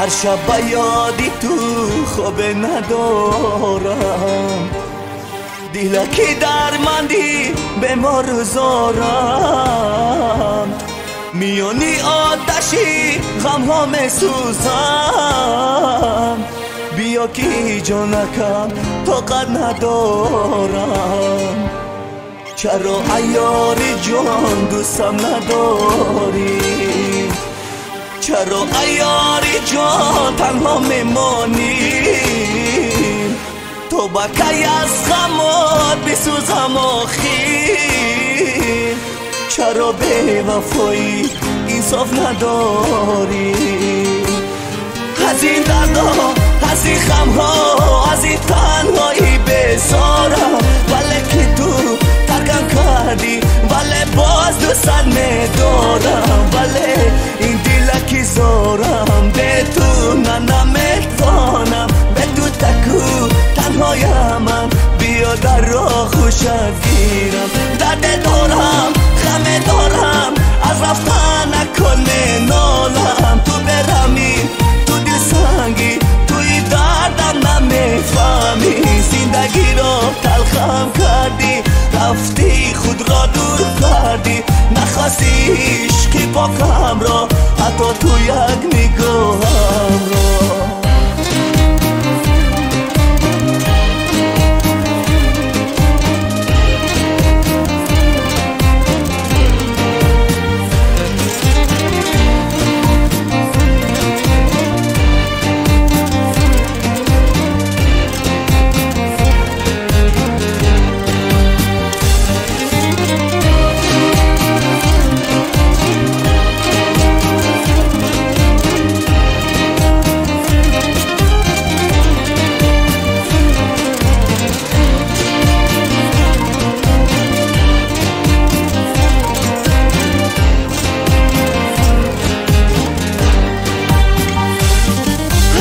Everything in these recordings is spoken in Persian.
هر شب با یادی تو خواب ندارم، دیلکی درماندی به ما روزارم، میانی آتشی غم ها می سوزم، بیا که جانکم طاقت ندارم. چرا عیاری جان دوستم نداری؟ چرا عیاری جان تنها میمانی؟ تو بکی از غمات بسوزم آخی، چرا به وفایی انصاف نداری؟ از این دردها، از این غمها، از این تنهایی بزارم، ولی که تو ترکم کردی، ولی باز دوست میدارم، ولی این دلکی زارم به تو نمیتوانم، به تو تکو تنهای من بیا در راه خوشت گیرم. درد دارم، غم دارم، از رفتن نکن نالم، تو برمی تو دل سنگی، توی دردم نمیفهمی، زندگی را تلخم کردی، رفتی خود را دور کردی، نخواستی عشقی پاکم را، حتی تو یک نگاهم را.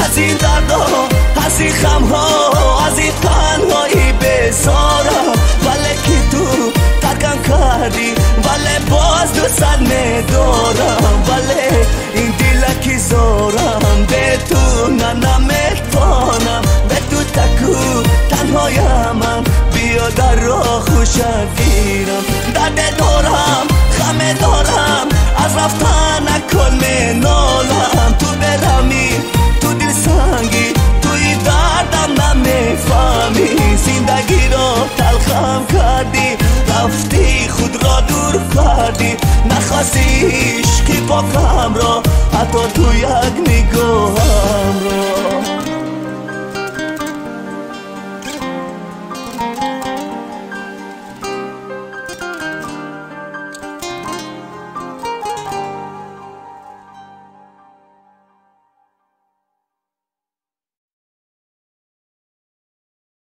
از این دردها، از این غمها، از این تنهایی بزارم، ولی که تو ترکم کردی، ولی باز دوست میدارم، ولی این دلکی زارم به تو نمیتوانم، به تو تکو تنهای من بیا در راه خوشت گیرم. درد دارم، غم دارم، از رفتن نکن نالم، تو برمی تو دل سنگی، توی دردم نمیفهمی، زندگی را تلخم کردی، رفتی خود را دور کردی، نخواستی عشقی پاکم را، حتی تو یک نگاه